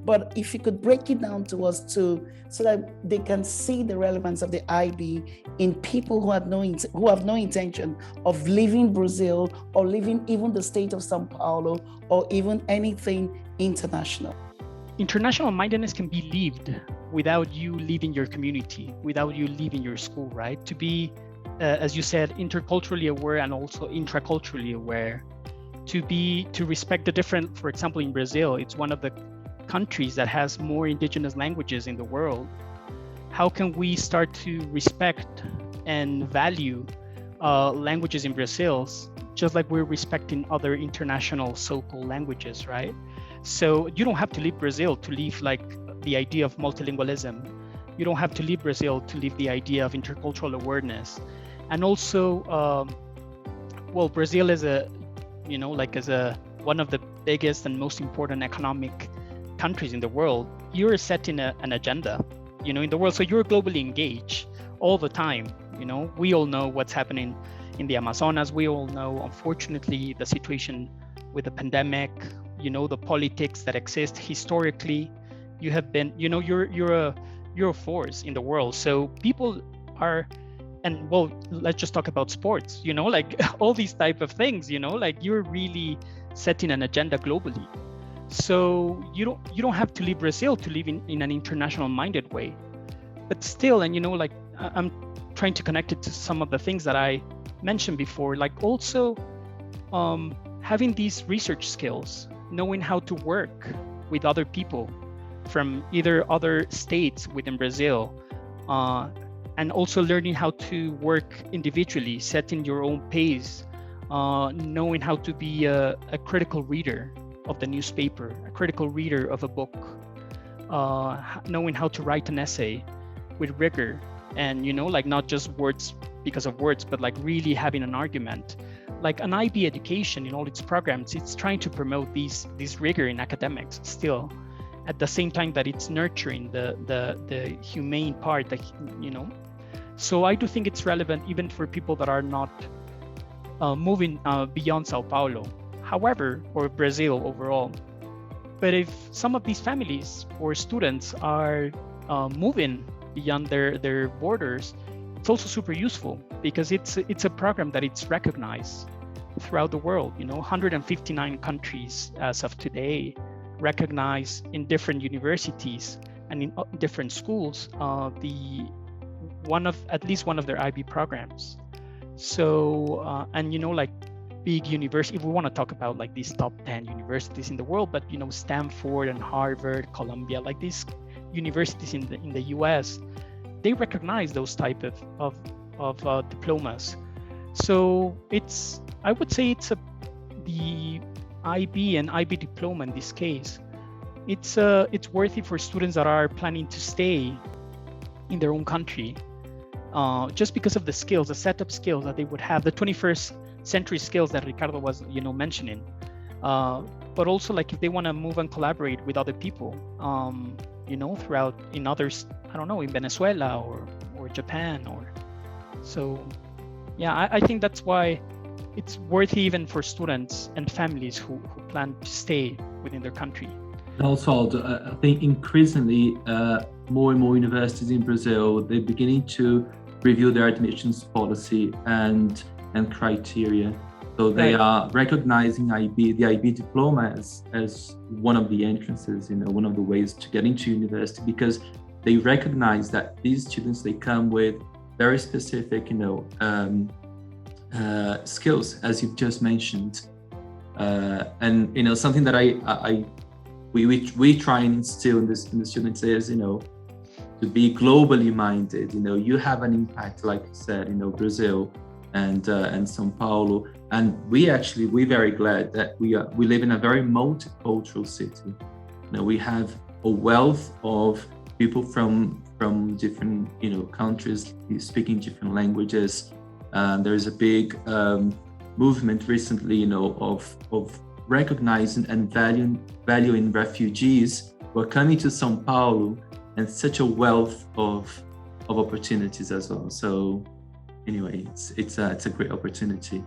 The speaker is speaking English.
But if you could break it down to us too, so that they can see the relevance of the IB in people who have no intention of leaving Brazil or leaving even the state of São Paulo or even anything international. International mindedness can be lived without you leaving your community, without you leaving your school, right? To be, as you said, interculturally aware and also intraculturally aware. To respect the different, for example, in Brazil, it's one of the countries that has more indigenous languages in the world. How can we start to respect and value languages in Brazil, just like we're respecting other international so-called languages, right? So you don't have to leave Brazil to leave like the idea of multilingualism. You don't have to leave Brazil to leave the idea of intercultural awareness. And also, Brazil is one of the biggest and most important economic countries in the world. You're setting an agenda, in the world. So you're globally engaged all the time. We all know what's happening in the Amazonas. We all know, unfortunately, the situation with the pandemic, the politics that exist historically. You have been, you're a force in the world. So people are, and let's just talk about sports, like all these type of things, like you're really setting an agenda globally. So you don't have to leave Brazil to live in an international minded way. But still, and like I'm trying to connect it to some of the things that I mentioned before, like also having these research skills, knowing how to work with other people from either other states within Brazil, and also learning how to work individually, setting your own pace, knowing how to be a critical reader of the newspaper, a critical reader of a book, knowing how to write an essay with rigor, and like not just words because of words, but like really having an argument. Like an IB education in all its programs, it's trying to promote this rigor in academics still, at the same time that it's nurturing the humane part, So I do think it's relevant even for people that are not moving beyond Sao Paulo, however, or Brazil overall. But if some of these families or students are moving beyond their borders, it's also super useful because it's a program that it's recognized throughout the world. 159 countries as of today recognize in different universities and in different schools at least one of their IB programs. So and like big university, if we want to talk about like these top 10 universities in the world, but Stanford and Harvard, Columbia, like these universities in the US, they recognize those type of diplomas. So I would say the IB and IB diploma in this case, it's worthy for students that are planning to stay in their own country, just because of the skills, the setup skills that they would have, the 21st century skills that Ricardo was mentioning, but also like if they want to move and collaborate with other people, throughout in others, I don't know, in Venezuela or Japan, I think that's why it's worthy even for students and families who plan to stay within their country. Also, Aldo, I think increasingly more and more universities in Brazil, they're beginning to review their admissions policy and criteria. So they are recognizing the IB diploma as one of the entrances, one of the ways to get into university, because they recognize that these students, they come with very specific, skills, as you've just mentioned, and something that we try and instill in the students is, to be globally minded. You have an impact, like you said, Brazil and São Paulo, and we're very glad that we live in a very multicultural city. We have a wealth of people from different countries speaking different languages. There's a big movement recently, of recognizing and valuing refugees who are coming to São Paulo, and such a wealth of opportunities as well. So anyway, it's a great opportunity.